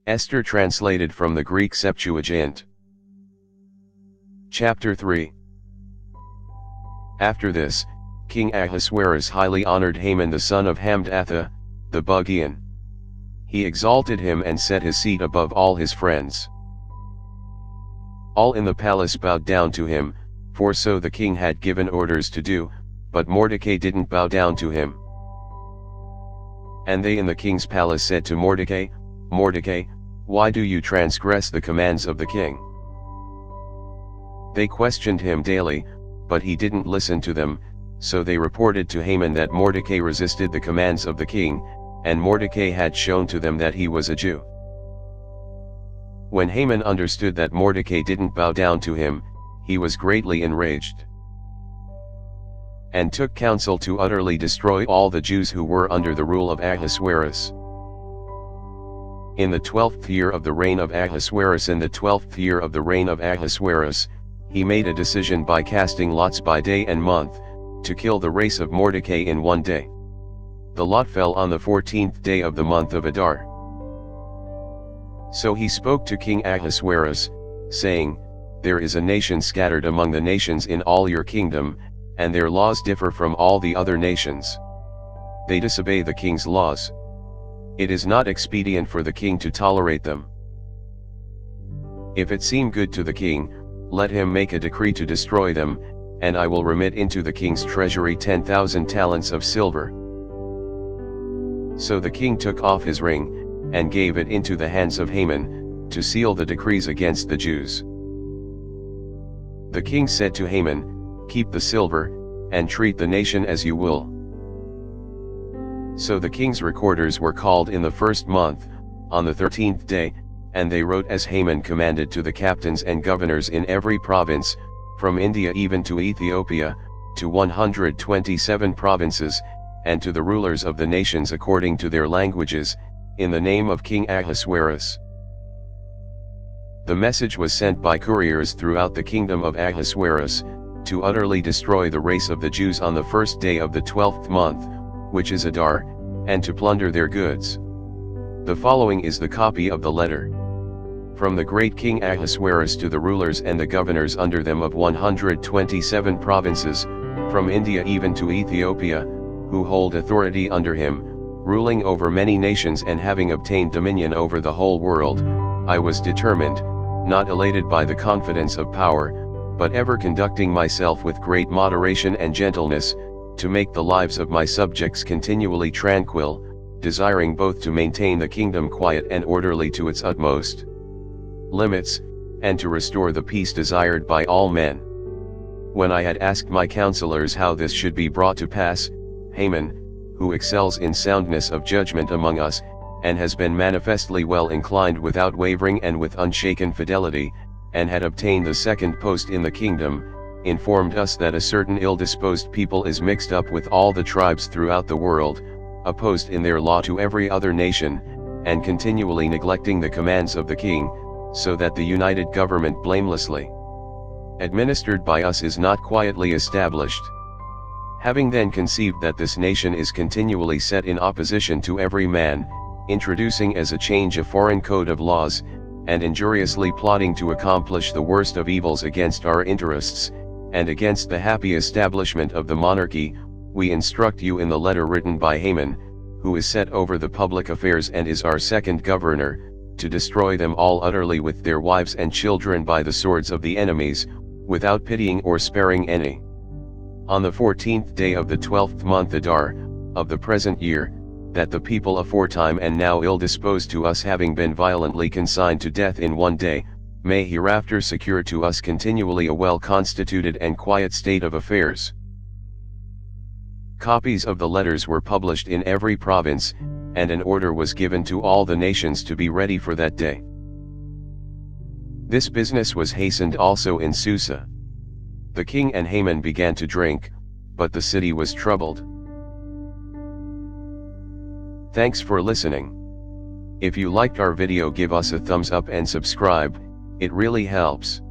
Esther translated from the Greek Septuagint. Chapter 3. After this, King Ahasuerus highly honored Haman the son of Hamdatha, the Bugian. He exalted him and set his seat above all his friends. All in the palace bowed down to him, for so the king had given orders to do, but Mordecai didn't bow down to him. And they in the king's palace said to Mordecai, "Mordecai, why do you transgress the commands of the king?" They questioned him daily, but he didn't listen to them, so they reported to Haman that Mordecai resisted the commands of the king, and Mordecai had shown to them that he was a Jew. When Haman understood that Mordecai didn't bow down to him, he was greatly enraged, and took counsel to utterly destroy all the Jews who were under the rule of Ahasuerus. In the 12th year of the reign of Ahasuerus, in the 12th year of the reign of Ahasuerus, he made a decision by casting lots by day and month, to kill the race of Mordecai in one day. The lot fell on the 14th day of the month of Adar. So he spoke to King Ahasuerus, saying, "There is a nation scattered among the nations in all your kingdom, and their laws differ from all the other nations. They disobey the king's laws. It is not expedient for the king to tolerate them. If it seem good to the king, let him make a decree to destroy them, and I will remit into the king's treasury 10,000 talents of silver." So the king took off his ring, and gave it into the hands of Haman, to seal the decrees against the Jews. The king said to Haman, "Keep the silver, and treat the nation as you will." So the king's recorders were called in the first month, on the 13th day, and they wrote as Haman commanded to the captains and governors in every province, from India even to Ethiopia, to 127 provinces, and to the rulers of the nations according to their languages, in the name of King Ahasuerus. The message was sent by couriers throughout the kingdom of Ahasuerus, to utterly destroy the race of the Jews on the first day of the 12th month, which is Adar, and to plunder their goods. The following is the copy of the letter. From the great King Ahasuerus to the rulers and the governors under them of 127 provinces, from India even to Ethiopia, who hold authority under him, ruling over many nations and having obtained dominion over the whole world, I was determined, not elated by the confidence of power, but ever conducting myself with great moderation and gentleness, to make the lives of my subjects continually tranquil, desiring both to maintain the kingdom quiet and orderly to its utmost limits, and to restore the peace desired by all men. When I had asked my counselors how this should be brought to pass, Haman, who excels in soundness of judgment among us, and has been manifestly well inclined without wavering and with unshaken fidelity, and had obtained the second post in the kingdom, informed us that a certain ill-disposed people is mixed up with all the tribes throughout the world, opposed in their law to every other nation, and continually neglecting the commands of the king, so that the united government blamelessly administered by us is not quietly established. Having then conceived that this nation is continually set in opposition to every man, introducing as a change a foreign code of laws, and injuriously plotting to accomplish the worst of evils against our interests, and against the happy establishment of the monarchy, we instruct you in the letter written by Haman, who is set over the public affairs and is our second governor, to destroy them all utterly with their wives and children by the swords of the enemies, without pitying or sparing any. On the 14th day of the 12th month Adar, of the present year, that the people aforetime and now ill-disposed to us having been violently consigned to death in one day, may hereafter secure to us continually a well-constituted and quiet state of affairs. Copies of the letters were published in every province, and an order was given to all the nations to be ready for that day. This business was hastened also in Susa. The king and Haman began to drink, but the city was troubled. Thanks for listening. If you liked our video, give us a thumbs up and subscribe, it really helps.